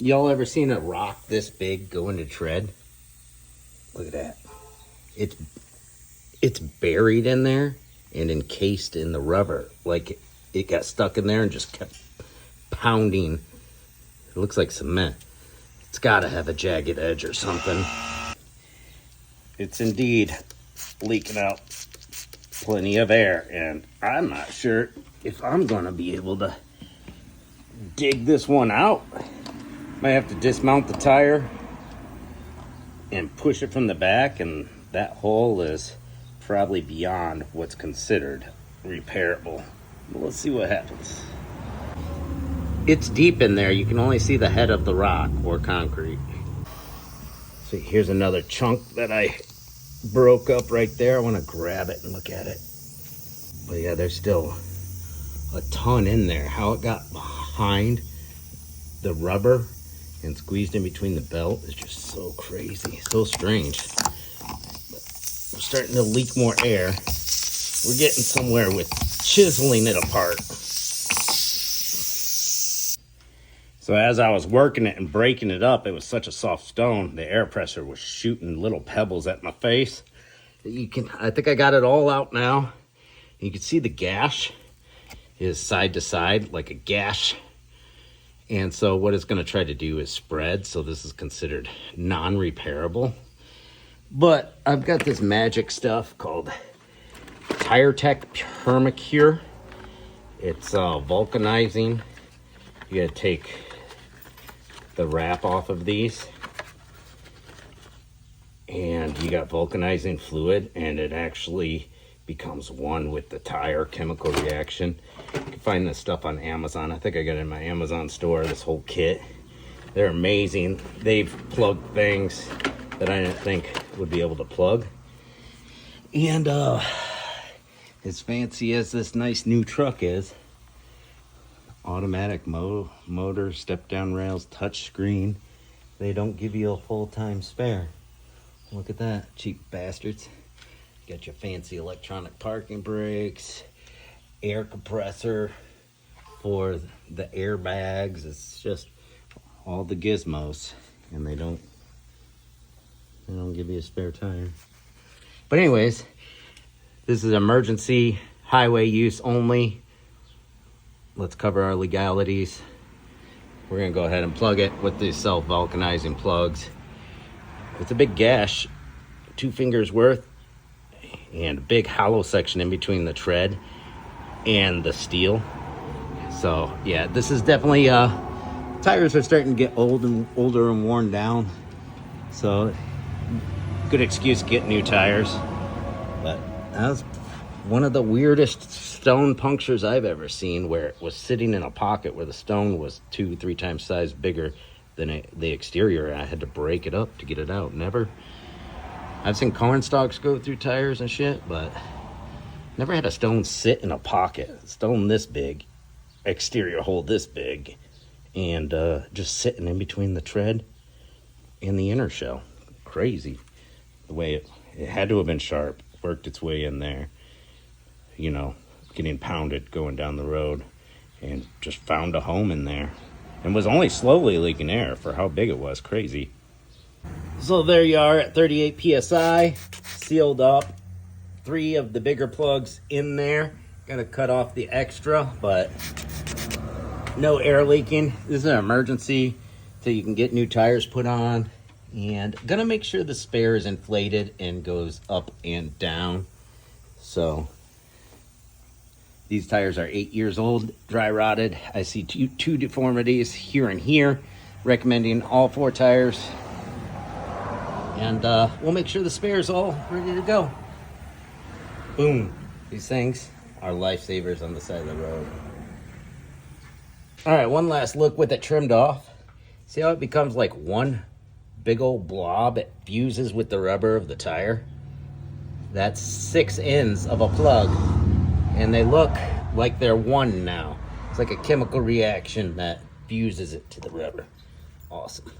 Y'all ever seen a rock this big go into tread? Look at that. It's buried in there and encased in the rubber. Like it got stuck in there and just kept pounding. It looks like cement. It's got to have a jagged edge or something. It's indeed leaking out plenty of air, and I'm not sure if I'm going to be able to dig this one out. Might have to dismount the tire and push it from the back, and that hole is probably beyond what's considered repairable. But let's see what happens. It's deep in there. You can only see the head of the rock or concrete. See, here's another chunk that I broke up right there. I want to grab it and look at it. But yeah, there's still a ton in there. How it got behind the rubber and squeezed in between the belt is just so crazy, so strange. But we're starting to leak more air. We're getting somewhere with chiseling it apart. So as I was working it and breaking it up, it was such a soft stone, the air pressure was shooting little pebbles at my face. I think I got it all out now. You can see the gash is side to side, like a gash. And so what it's going to try to do is spread. So this is considered non-repairable. But I've got this magic stuff called Tire Tech Permacure. It's vulcanizing. You got to take the wrap off of these. And you got vulcanizing fluid, and it actually becomes one with the tire chemical reaction. You can find this stuff on Amazon. I think I got it in my Amazon store, this whole kit. They're amazing. They've plugged things that I didn't think would be able to plug. And as fancy as this nice new truck is, automatic motor, step down rails, touch screen, they don't give you a full-time spare. Look at that, cheap bastards. Got your fancy electronic parking brakes, air compressor for the airbags. It's just all the gizmos, and they don't give you a spare tire. But anyways, this is emergency highway use only. Let's cover our legalities. We're gonna go ahead and plug it with these self-vulcanizing plugs. It's a big gash, 2 fingers worth, and a big hollow section in between the tread and the steel. So yeah, this is definitely tires are starting to get older and worn down, so good excuse to get new tires. But that was one of the weirdest stone punctures I've ever seen, where it was sitting in a pocket where the stone was 2-3 times size bigger than the exterior. I had to break it up to get it out. I've seen corn stalks go through tires and shit, but never had a stone sit in a pocket. Stone this big, exterior hole this big, and just sitting in between the tread and the inner shell. Crazy. The way it had to have been sharp, worked its way in there, you know, getting pounded going down the road, and just found a home in there. And was only slowly leaking air for how big it was. Crazy. So there you are at 38 psi, sealed up. 3 of the bigger plugs in there. Gotta cut off the extra, but no air leaking. This is an emergency, so you can get new tires put on. And gonna make sure the spare is inflated and goes up and down. So these tires are 8 years old, dry rotted. I see two deformities here and here. Recommending all 4 tires. And we'll make sure the spare's all ready to go. Boom. These things are lifesavers on the side of the road. All right, one last look with it trimmed off. See how it becomes like one big old blob? It fuses with the rubber of the tire. That's 6 ends of a plug. And they look like they're one now. It's like a chemical reaction that fuses it to the rubber. Awesome.